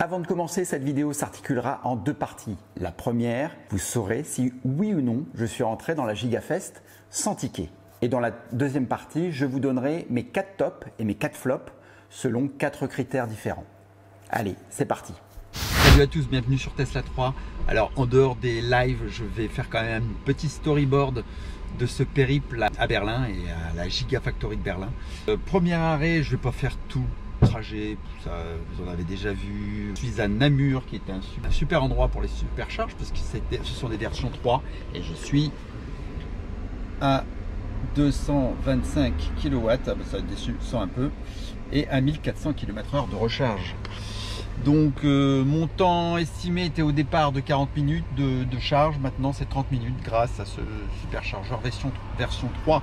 Avant de commencer, cette vidéo s'articulera en deux parties. La première, vous saurez si oui ou non je suis rentré dans la GigaFest sans ticket. Et dans la deuxième partie, je vous donnerai mes 4 tops et mes 4 flops selon 4 critères différents. Allez, c'est parti. Salut à tous, bienvenue sur Tesla 3. Alors en dehors des lives, je vais faire quand même un petit storyboard de ce périple à Berlin et à la Gigafactory de Berlin. Premier arrêt, je ne vais pas faire tout le trajet, ça, vous en avez déjà vu. Je suis à Namur qui est un super endroit pour les supercharges parce que ce sont des versions 3 et je suis à 225 kW, ça descend un peu, et à 1400 km/h de recharge. Donc mon temps estimé était au départ de 40 minutes de charge, maintenant c'est 30 minutes grâce à ce superchargeur version 3.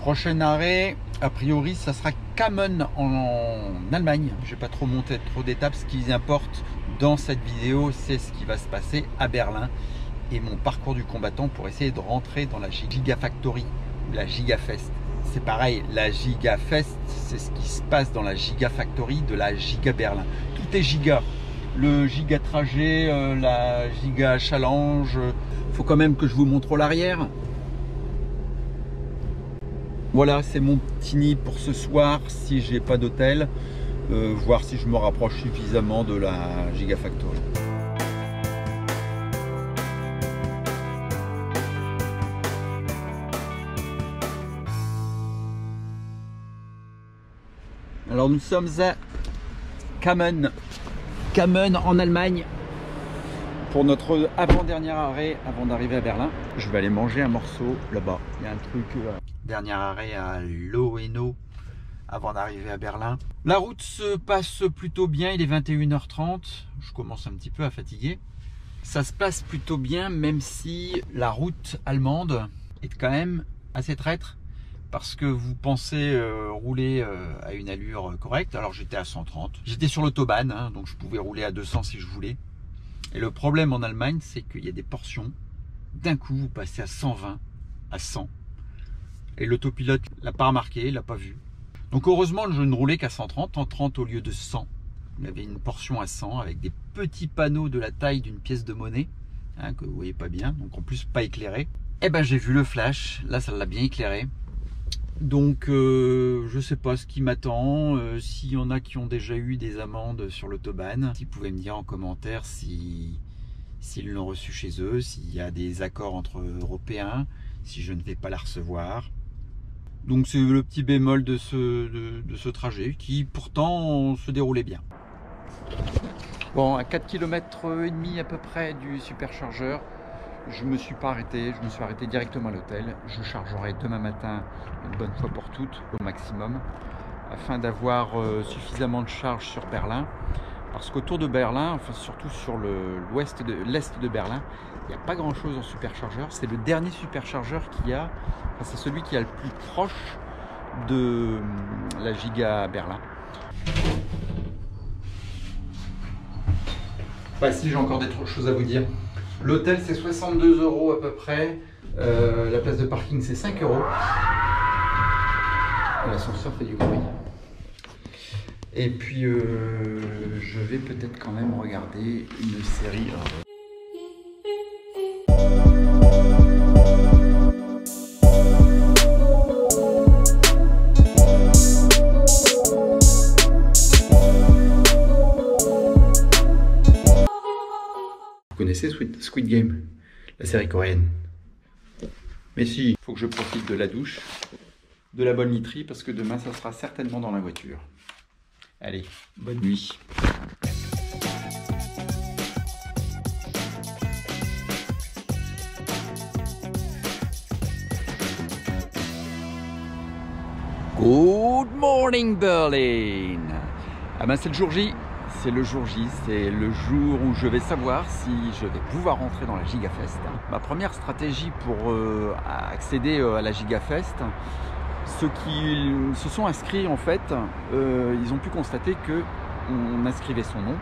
Prochain arrêt, a priori ça sera Kamen en Allemagne. Je ne vais pas trop monter trop d'étapes, ce qui importe dans cette vidéo c'est ce qui va se passer à Berlin et mon parcours du combattant pour essayer de rentrer dans la Gigafactory ou la GigaFest. C'est pareil, la GigaFest, c'est ce qui se passe dans la Gigafactory de la Giga Berlin. Tout est giga. Le giga trajet, la giga challenge. Faut quand même que je vous montre l'arrière. Voilà, c'est mon petit nid pour ce soir si j'ai pas d'hôtel. Voir si je me rapproche suffisamment de la Gigafactory. Alors nous sommes à Kamen en Allemagne pour notre avant-dernier arrêt avant d'arriver à Berlin. Je vais aller manger un morceau là-bas. Il y a un truc. Dernier arrêt à Loeno avant d'arriver à Berlin. La route se passe plutôt bien, il est 21h30. Je commence un petit peu à fatiguer. Ça se passe plutôt bien même si la route allemande est quand même assez traître. Parce que vous pensez rouler à une allure correcte. Alors j'étais à 130. J'étais sur l'autobahn, hein, donc je pouvais rouler à 200 si je voulais. Et le problème en Allemagne, c'est qu'il y a des portions. D'un coup, vous passez à 120, à 100. Et l'autopilote l'a pas remarqué, l'a pas vu. Donc heureusement, je ne roulais qu'à 130, en 30 au lieu de 100. Il y avait une portion à 100 avec des petits panneaux de la taille d'une pièce de monnaie, hein, que vous voyez pas bien, donc en plus pas éclairé. Et ben j'ai vu le flash, là ça l'a bien éclairé. Donc je sais pas ce qui m'attend, s'il y en a qui ont déjà eu des amendes sur l'autobahn, s'ils pouvaient me dire en commentaire s'ils l'ont reçu chez eux, s'il y a des accords entre Européens, si je ne vais pas la recevoir. Donc c'est le petit bémol de ce trajet qui pourtant se déroulait bien. Bon, à 4 km et demi à peu près du superchargeur, je ne me suis pas arrêté, je me suis arrêté directement à l'hôtel. Je chargerai demain matin une bonne fois pour toutes au maximum afin d'avoir suffisamment de charge sur Berlin. Parce qu'autour de Berlin, enfin surtout sur l'est de Berlin, il n'y a pas grand chose en superchargeur. C'est le dernier superchargeur qu'il y a, enfin, c'est celui qui est le plus proche de la Giga Berlin. Bah, si j'ai encore des choses à vous dire. L'hôtel c'est 62 € à peu près, la place de parking c'est 5 €. L'ascenseur fait du bruit. Et puis je vais peut-être quand même regarder une série. Vous connaissez Squid Game, la série coréenne? Mais si, il faut que je profite de la douche, de la bonne literie, parce que demain, ça sera certainement dans la voiture. Allez, bonne nuit. Good morning Berlin. Ah ben c'est le jour J. C'est le jour J, c'est le jour où je vais savoir si je vais pouvoir rentrer dans la GigaFest. Ma première stratégie pour accéder à la GigaFest, ceux qui se sont inscrits en fait, ils ont pu constater qu'on inscrivait son nom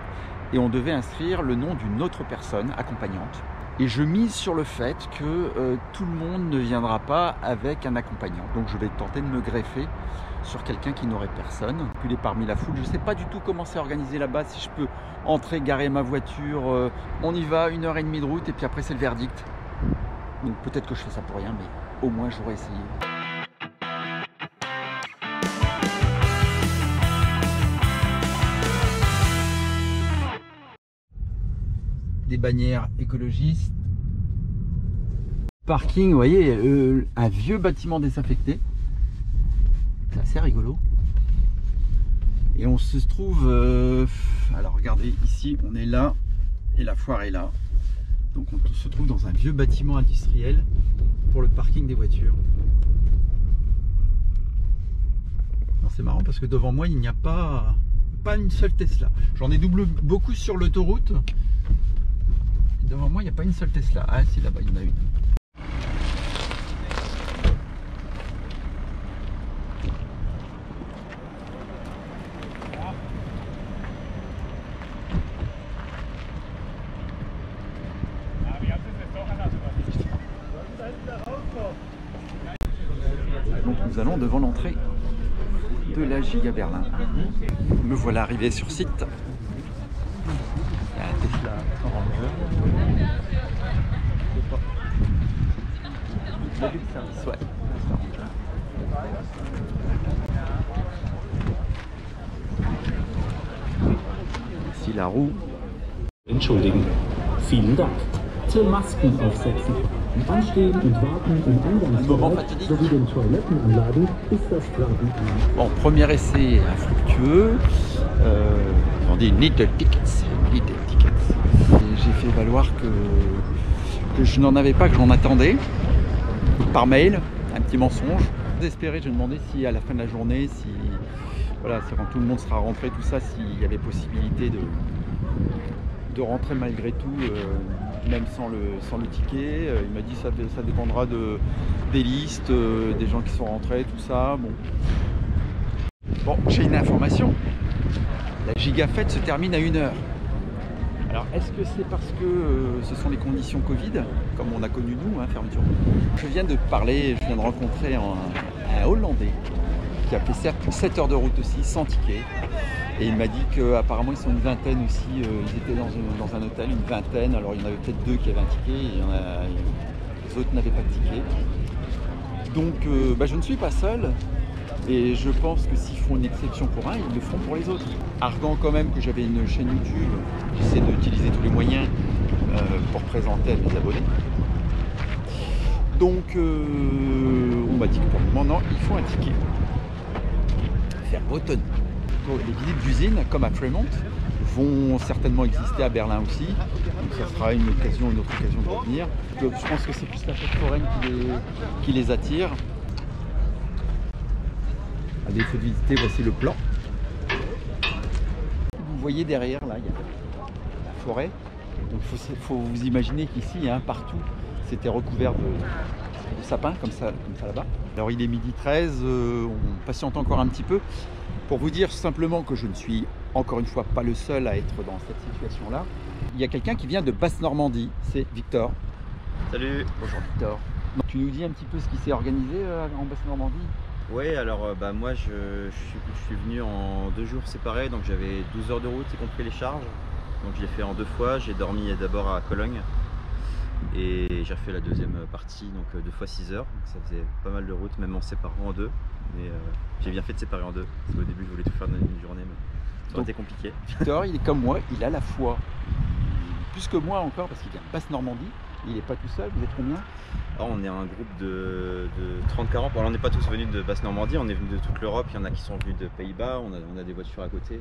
et on devait inscrire le nom d'une autre personne accompagnante. Et je mise sur le fait que tout le monde ne viendra pas avec un accompagnant. Donc je vais tenter de me greffer sur quelqu'un qui n'aurait personne. Puis parmi la foule, je ne sais pas du tout comment c'est organisé là-bas, si je peux entrer, garer ma voiture. On y va, 1h30 de route et puis après c'est le verdict. Donc peut-être que je fais ça pour rien, mais au moins j'aurais essayé. Des bannières écologistes. Parking, vous voyez, un vieux bâtiment désaffecté. C'est assez rigolo. Et on se trouve... alors regardez, ici on est là et la foire est là. Donc on se trouve dans un vieux bâtiment industriel pour le parking des voitures. C'est marrant parce que devant moi il n'y a pas une seule Tesla. J'en ai doublé beaucoup sur l'autoroute. Devant moi il n'y a pas une seule Tesla. Ah si, là-bas il y en a une. Donc nous allons devant l'entrée de la Giga Berlin. Me voilà arrivé sur site. Il y a un Tesla Ranger. Ouais. Ici la roue. Entschuldigen. Vielen Dank. Zur Masken aufsetzen. Anstehen und warten im Eingangsbereich sowie den Toilettenanlagen ist das Tragen. Bon, premier essai infructueux. On dit little tickets. Little tickets. J'ai fait valoir que je n'en avais pas, que j'en attendais. Par mail, un petit mensonge. Désespéré, je demandais si à la fin de la journée, si voilà, quand tout le monde sera rentré, tout ça, s'il y avait possibilité de rentrer malgré tout, même sans le ticket. Il m'a dit ça dépendra des listes, des gens qui sont rentrés, tout ça. Bon, j'ai une information. La Giga Fête se termine à 1h. Alors, est-ce que c'est parce que ce sont les conditions Covid, comme on a connu nous, hein, fermeture? Je viens de rencontrer un Hollandais qui a fait 7 heures de route aussi, sans ticket. Et il m'a dit qu'apparemment ils sont une vingtaine aussi, ils étaient dans un hôtel, une vingtaine. Alors il y en avait peut-être 2 qui avaient un ticket, et les autres n'avaient pas de ticket. Donc je ne suis pas seul. Et je pense que s'ils font une exception pour un, ils le feront pour les autres. Arguant quand même que j'avais une chaîne YouTube, j'essaie d'utiliser tous les moyens pour présenter à mes abonnés. Donc on m'a dit que pour le moment, non, il faut un ticket. Faire bretonne. Les visites d'usines, comme à Fremont, vont certainement exister à Berlin aussi. Donc ça sera une autre occasion de revenir. Je pense que c'est plus la fête foraine qui les attire. À défaut de visiter, voici le plan. Vous voyez derrière, là, il y a la forêt. Donc il faut vous imaginer qu'ici, hein, partout, c'était recouvert de sapins, comme ça là-bas. Alors il est 12h13, on patiente encore un petit peu. Pour vous dire simplement que je ne suis encore une fois pas le seul à être dans cette situation-là. Il y a quelqu'un qui vient de Basse-Normandie, c'est Victor. Salut. Bonjour Victor. Donc, tu nous dis un petit peu ce qui s'est organisé en Basse-Normandie? Oui, alors moi je suis venu en 2 jours séparés, donc j'avais 12 heures de route y compris les charges. Donc je l'ai fait en 2 fois, j'ai dormi d'abord à Cologne et j'ai refait la deuxième partie, donc 2 fois 6 heures. Donc ça faisait pas mal de route, même en séparant en 2. Mais j'ai bien fait de séparer en 2, parce qu'au début je voulais tout faire dans une journée, mais ça aurait été compliqué. Victor, il est comme moi, il a la foi. Plus que moi encore, parce qu'il vient de Basse-Normandie. Il n'est pas tout seul, vous êtes combien? Alors, on est un groupe de 30-40. Bon, on n'est pas tous venus de Basse-Normandie, on est venus de toute l'Europe. Il y en a qui sont venus de Pays-Bas, on a des voitures à côté.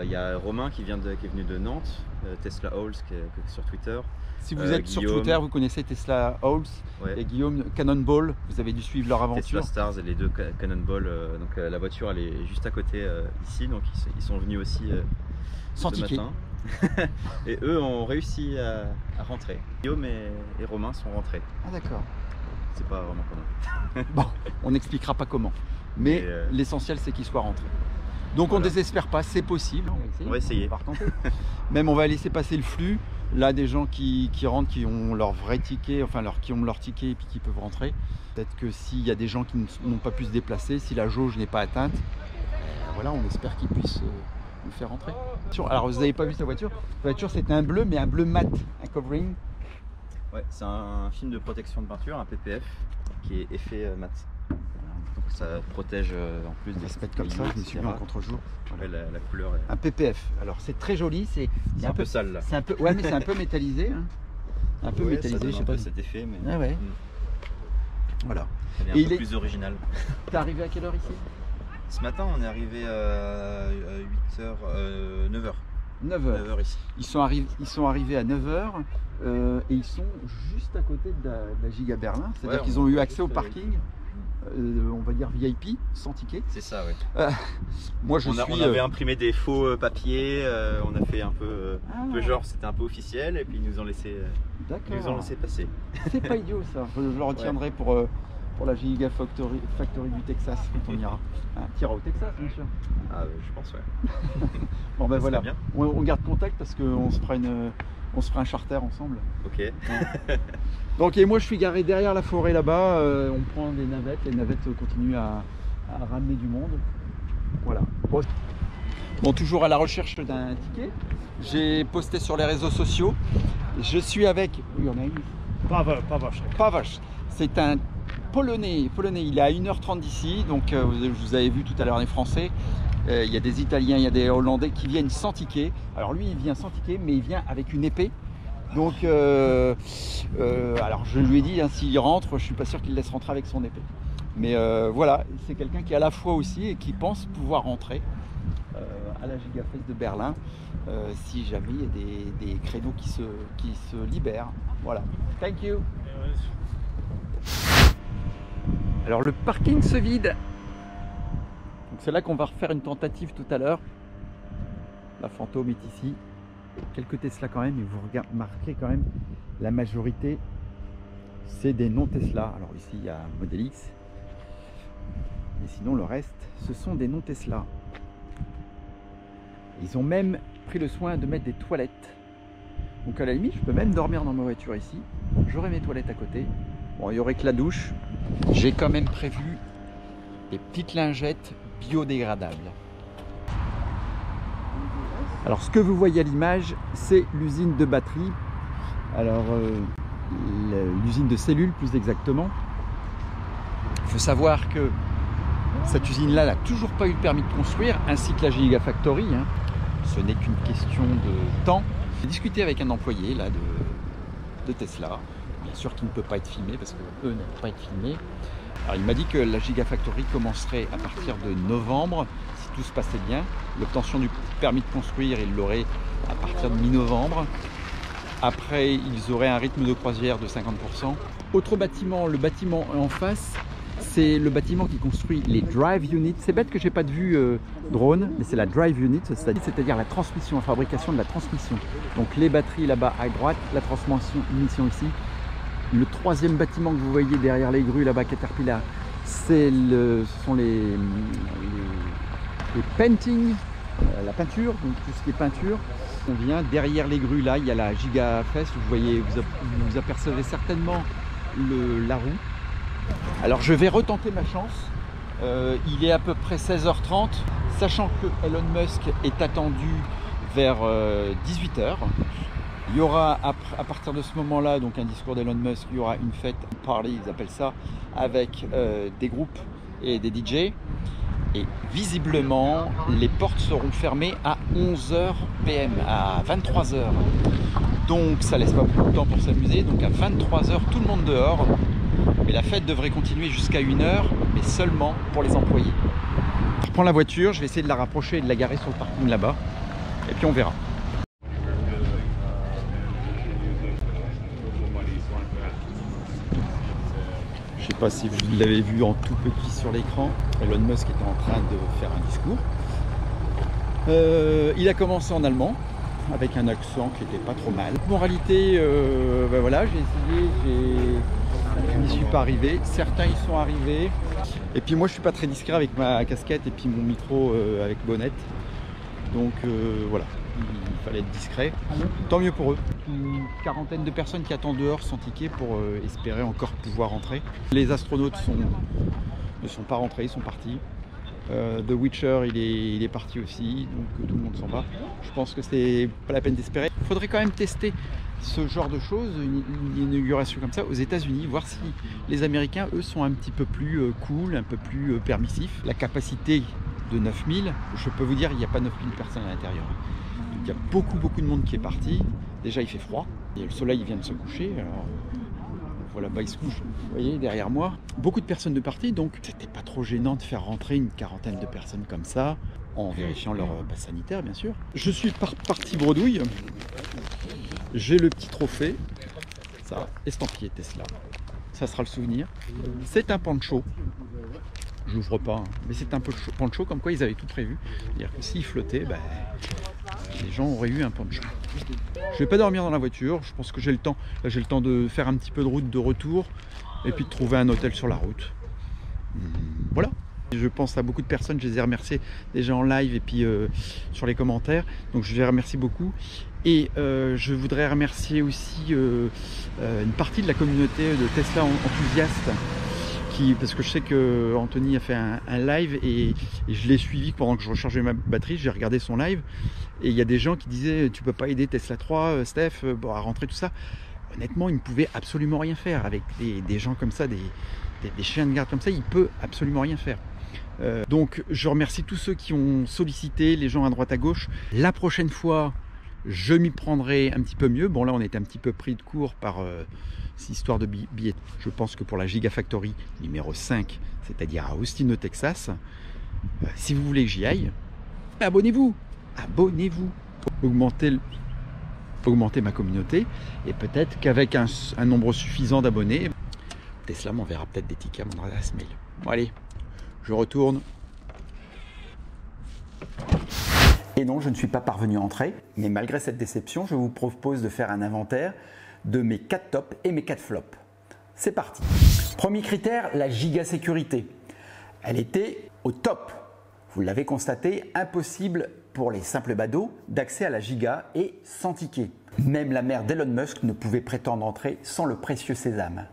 Il y a Romain qui est venu de Nantes, Tesla Halls qui est sur Twitter. Si vous êtes Guillaume, sur Twitter, vous connaissez Tesla Halls, ouais. Et Guillaume Cannonball, vous avez dû suivre leur aventure. Tesla Stars et les 2 Cannonball. Donc la voiture elle est juste à côté ici, donc ils sont venus aussi sans ticket. Matin. Et eux ont réussi à rentrer. Guillaume et Romain sont rentrés. Ah d'accord. C'est pas vraiment comment. Bon, on n'expliquera pas comment. Mais l'essentiel c'est qu'ils soient rentrés. Donc voilà. On ne désespère pas, c'est possible. On va essayer. Même on va laisser passer le flux. Là, des gens qui rentrent, qui ont leur vrai ticket, enfin qui ont leur ticket et puis qui peuvent rentrer. Peut-être que s'il y a des gens qui n'ont pas pu se déplacer, si la jauge n'est pas atteinte, voilà, on espère qu'ils puissent nous faire rentrer. Alors, vous n'avez pas vu sa voiture? La voiture, c'est un bleu, mais un bleu mat, un covering. Ouais, c'est un film de protection de peinture, un PPF, qui est effet mat. Donc ça protège en plus des aspects comme ça, je me suis mis en contre-jour. Ouais, la couleur est... Un PPF. Alors c'est très joli, c'est un peu sale là. C'est un peu, ouais, mais c'est un peu métallisé. Hein. Un peu métallisé, je sais pas. Cet effet, mais. Ah ouais. Voilà. Elle est un peu plus originale. T'es arrivé à quelle heure ici? Ce matin, on est arrivé à 8h, 9h. 9h ici. Ils sont arrivés à 9h et ils sont juste à côté de la Giga Berlin. C'est-à-dire qu'ils ont eu accès au parking. On va dire VIP, sans ticket. C'est ça, oui. Moi, on avait imprimé des faux papiers, on a fait un peu genre c'était un peu officiel et puis ils nous ont laissé passer. C'est pas idiot ça, je le retiendrai pour la Giga Factory du Texas quand on ira. Tu iras au Texas, bien sûr. Ah, je pense, ouais. Bon, ben voilà, bien. on garde contact parce qu'on se fera un charter ensemble. Ok. Donc, et moi je suis garé derrière la forêt là-bas, on prend des navettes, les navettes continuent à ramener du monde. Voilà. Bon, toujours à la recherche d'un ticket. J'ai posté sur les réseaux sociaux. Je suis avec. Oui, on a une. Paweł. C'est un Polonais. Il est à 1h30 d'ici. Donc, vous avez vu tout à l'heure les Français. Il y a des Italiens, il y a des Hollandais qui viennent sans ticket. Alors lui, il vient sans ticket, mais il vient avec une épée. Donc, alors je lui ai dit, hein, s'il rentre, je suis pas sûr qu'il laisse rentrer avec son épée. Mais voilà, c'est quelqu'un qui est à la fois aussi et qui pense pouvoir rentrer à la Gigafest de Berlin si jamais il y a des créneaux qui se libèrent. Voilà. Thank you. Alors le parking se vide. Donc c'est là qu'on va refaire une tentative tout à l'heure. La fantôme est ici. Quelques Tesla quand même, et vous remarquez quand même la majorité c'est des non Tesla. Alors ici il y a Model X, mais sinon le reste ce sont des non Tesla. Ils ont même pris le soin de mettre des toilettes. Donc à la limite je peux même dormir dans ma voiture ici. J'aurai mes toilettes à côté. Bon, il n'y aurait que la douche. J'ai quand même prévu des petites lingettes biodégradables. Alors ce que vous voyez à l'image, c'est l'usine de batterie. Alors l'usine de cellules plus exactement. Il faut savoir que cette usine-là n'a toujours pas eu le permis de construire, ainsi que la Gigafactory. Hein. Ce n'est qu'une question de temps. J'ai discuté avec un employé là, de Tesla, bien sûr qui ne peut pas être filmé parce qu'eux ne peuvent pas être filmés. Alors, il m'a dit que la Gigafactory commencerait à partir de novembre, si tout se passait bien. L'obtention du permis de construire, ils l'auraient à partir de mi-novembre. Après, ils auraient un rythme de croisière de 50%. Autre bâtiment, le bâtiment en face, c'est le bâtiment qui construit les drive units. C'est bête que j'ai pas de vue drone, mais c'est la drive unit, c'est-à-dire la transmission, la fabrication de la transmission. Donc les batteries là-bas à droite, la transmission ici. Le troisième bâtiment que vous voyez derrière les grues là-bas, Caterpillar, ce sont les painting, la peinture, donc tout ce qui est peinture. On vient derrière les grues là, il y a la Gigafest, vous voyez, vous apercevez certainement la roue. Alors je vais retenter ma chance. Il est à peu près 16h30, sachant que Elon Musk est attendu vers 18h. Il y aura à partir de ce moment-là donc un discours d'Elon Musk, il y aura une fête, une party, ils appellent ça, avec des groupes et des DJ. Et visiblement, les portes seront fermées à 11h PM, à 23h. Donc ça laisse pas beaucoup de temps pour s'amuser. Donc à 23h, tout le monde dehors. Mais la fête devrait continuer jusqu'à 1h, mais seulement pour les employés. Je prends la voiture, je vais essayer de la rapprocher et de la garer sur le parking là-bas. Et puis on verra. Je ne sais pas si vous l'avez vu en tout petit sur l'écran. Elon Musk était en train de faire un discours. Il a commencé en allemand, avec un accent qui n'était pas trop mal. Moralité, ben voilà, j'ai essayé, je n'y suis pas arrivé. Certains y sont arrivés. Et puis moi je suis pas très discret avec ma casquette et puis mon micro avec bonnette. Donc voilà. il fallait être discret. Tant mieux pour eux. Une quarantaine de personnes qui attendent dehors sans ticket pour espérer encore pouvoir rentrer. Les astronautes ne sont pas rentrés, ils sont partis. The Witcher, il est parti aussi, donc tout le monde s'en va. Je pense que c'est pas la peine d'espérer. Il faudrait quand même tester ce genre de choses, une inauguration comme ça aux États-Unis, voir si les Américains, eux, sont un petit peu plus cool, un peu plus permissifs. La capacité de 9000, je peux vous dire, il n'y a pas 9000 personnes à l'intérieur. Il y a beaucoup de monde qui est parti. Déjà, il fait froid, et le soleil vient de se coucher. Alors, voilà, bah, il se couche, vous voyez, derrière moi. Beaucoup de personnes de partie, donc c'était pas trop gênant de faire rentrer une quarantaine de personnes comme ça, en vérifiant leur passe sanitaire, bien sûr. Je suis parti bredouille. J'ai le petit trophée, ça, estampillé Tesla. Ça sera le souvenir. C'est un poncho. Je l'ouvre pas, hein, mais c'est un poncho comme quoi ils avaient tout prévu. C'est-à-dire que s'il flottait, ben, les gens auraient eu un poncho. Je vais pas dormir dans la voiture, je pense que j'ai le temps. Là, j'ai le temps de faire un petit peu de route de retour et puis de trouver un hôtel sur la route. Voilà. Je pense à beaucoup de personnes, je les ai remerciées déjà en live et puis sur les commentaires. Donc je les remercie beaucoup. Et je voudrais remercier aussi une partie de la communauté de Tesla enthousiastes. Parce que je sais que Anthony a fait un live et je l'ai suivi pendant que je rechargeais ma batterie, j'ai regardé son live et il y a des gens qui disaient tu peux pas aider Tesla 3 Steph à rentrer tout ça. Honnêtement, il ne pouvait absolument rien faire avec des gens comme ça, des chiens de garde comme ça, il peut absolument rien faire. Donc je remercie tous ceux qui ont sollicité, les gens à droite à gauche. La prochaine fois, je m'y prendrai un petit peu mieux. Bon là on était un petit peu pris de court par cette histoire de billets. Je pense que pour la Gigafactory numéro 5, c'est-à-dire à Austin au Texas, si vous voulez que j'y aille, abonnez-vous. Abonnez-vous. Augmenter ma communauté et peut-être qu'avec un nombre suffisant d'abonnés, Tesla m'enverra peut-être des tickets à mon adresse mail. Bon allez, je retourne. Et non, je ne suis pas parvenu à entrer, mais malgré cette déception, je vous propose de faire un inventaire de mes 4 tops et mes 4 flops. C'est parti. Premier critère, la giga-sécurité. Elle était au top. Vous l'avez constaté, impossible pour les simples badauds d'accès à la giga et sans ticket. Même la mère d'Elon Musk ne pouvait prétendre entrer sans le précieux sésame.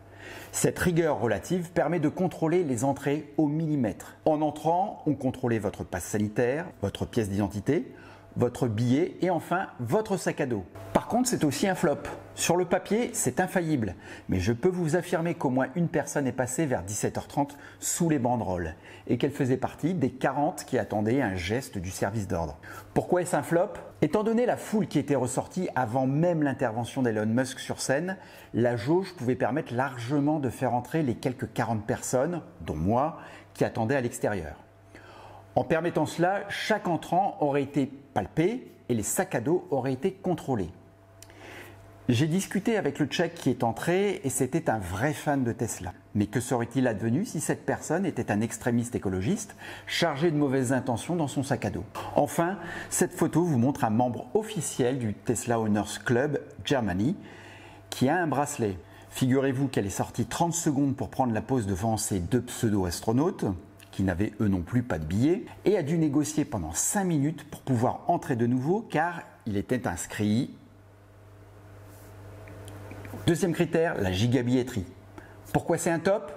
Cette rigueur relative permet de contrôler les entrées au millimètre. En entrant, on contrôlait votre passe sanitaire, votre pièce d'identité, votre billet et enfin votre sac à dos. Par contre, c'est aussi un flop. Sur le papier, c'est infaillible, mais je peux vous affirmer qu'au moins une personne est passée vers 17h30 sous les banderoles et qu'elle faisait partie des 40 qui attendaient un geste du service d'ordre. Pourquoi est-ce un flop? Étant donné la foule qui était ressortie avant même l'intervention d'Elon Musk sur scène, la jauge pouvait permettre largement de faire entrer les quelques 40 personnes, dont moi, qui attendaient à l'extérieur. En permettant cela, chaque entrant aurait été palpé et les sacs à dos auraient été contrôlés. J'ai discuté avec le Tchèque qui est entré et c'était un vrai fan de Tesla. Mais que serait-il advenu si cette personne était un extrémiste écologiste chargé de mauvaises intentions dans son sac à dos? Enfin, cette photo vous montre un membre officiel du Tesla Owners Club Germany qui a un bracelet. Figurez-vous qu'elle est sortie 30 secondes pour prendre la pose devant ces 2 pseudo-astronautes qui n'avaient eux non plus pas de billets, et a dû négocier pendant 5 minutes pour pouvoir entrer de nouveau car il était inscrit. Deuxième critère, la gigabilletterie. Pourquoi c'est un top?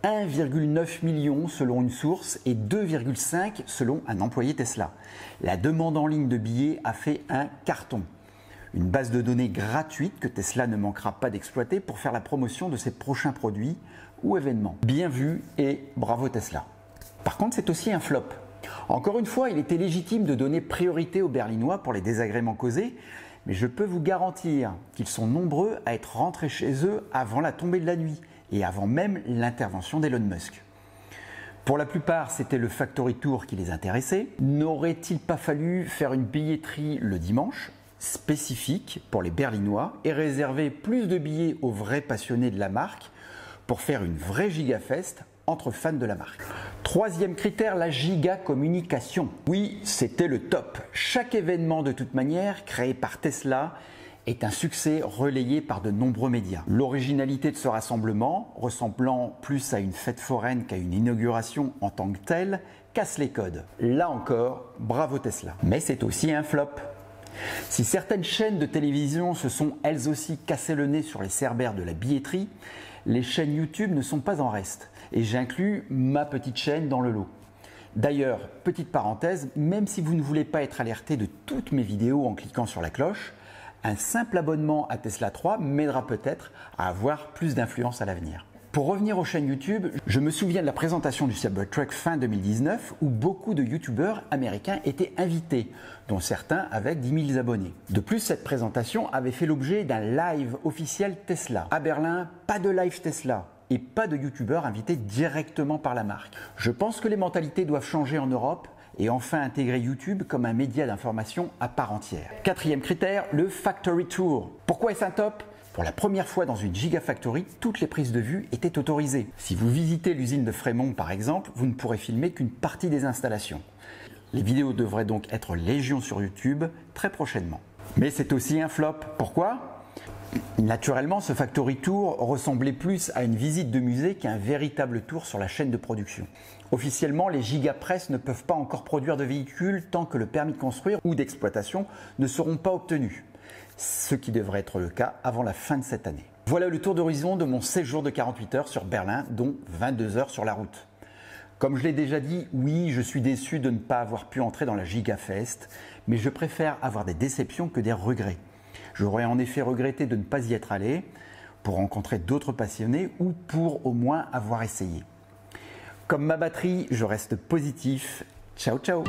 1,9 million selon une source et 2,5 selon un employé Tesla. La demande en ligne de billets a fait un carton. Une base de données gratuite que Tesla ne manquera pas d'exploiter pour faire la promotion de ses prochains produits ou événements. Bien vu et bravo Tesla. Par contre, c'est aussi un flop. Encore une fois, il était légitime de donner priorité aux Berlinois pour les désagréments causés, mais je peux vous garantir qu'ils sont nombreux à être rentrés chez eux avant la tombée de la nuit et avant même l'intervention d'Elon Musk. Pour la plupart, c'était le Factory Tour qui les intéressait. N'aurait-il pas fallu faire une billetterie le dimanche, spécifique pour les Berlinois, et réserver plus de billets aux vrais passionnés de la marque pour faire une vraie gigafest entre fans de la marque? Troisième critère, la giga communication. Oui, c'était le top. Chaque événement de toute manière créé par Tesla est un succès relayé par de nombreux médias. L'originalité de ce rassemblement, ressemblant plus à une fête foraine qu'à une inauguration en tant que telle, casse les codes. Là encore, bravo Tesla. Mais c'est aussi un flop. Si certaines chaînes de télévision se sont elles aussi cassées le nez sur les cerbères de la billetterie, les chaînes YouTube ne sont pas en reste, et j'inclus ma petite chaîne dans le lot. D'ailleurs, petite parenthèse, même si vous ne voulez pas être alerté de toutes mes vidéos en cliquant sur la cloche, un simple abonnement à Tesla 3 m'aidera peut-être à avoir plus d'influence à l'avenir. Pour revenir aux chaînes YouTube, je me souviens de la présentation du Cybertruck fin 2019 où beaucoup de YouTubeurs américains étaient invités, dont certains avec 10 000 abonnés. De plus, cette présentation avait fait l'objet d'un live officiel Tesla. À Berlin, pas de live Tesla et pas de YouTubeurs invités directement par la marque. Je pense que les mentalités doivent changer en Europe et enfin intégrer YouTube comme un média d'information à part entière. Quatrième critère, le Factory Tour. Pourquoi est-ce un top ? Pour la première fois dans une Gigafactory, toutes les prises de vue étaient autorisées. Si vous visitez l'usine de Fremont par exemple, vous ne pourrez filmer qu'une partie des installations. Les vidéos devraient donc être légion sur YouTube très prochainement. Mais c'est aussi un flop. Pourquoi ? Naturellement, ce Factory Tour ressemblait plus à une visite de musée qu'à un véritable tour sur la chaîne de production. Officiellement, les gigapress ne peuvent pas encore produire de véhicules tant que le permis de construire ou d'exploitation ne seront pas obtenus. Ce qui devrait être le cas avant la fin de cette année. Voilà le tour d'horizon de mon séjour de 48 heures sur Berlin, dont 22 heures sur la route. Comme je l'ai déjà dit, oui, je suis déçu de ne pas avoir pu entrer dans la Gigafest, mais je préfère avoir des déceptions que des regrets. J'aurais en effet regretté de ne pas y être allé, pour rencontrer d'autres passionnés ou pour au moins avoir essayé. Comme ma batterie, je reste positif. Ciao ciao!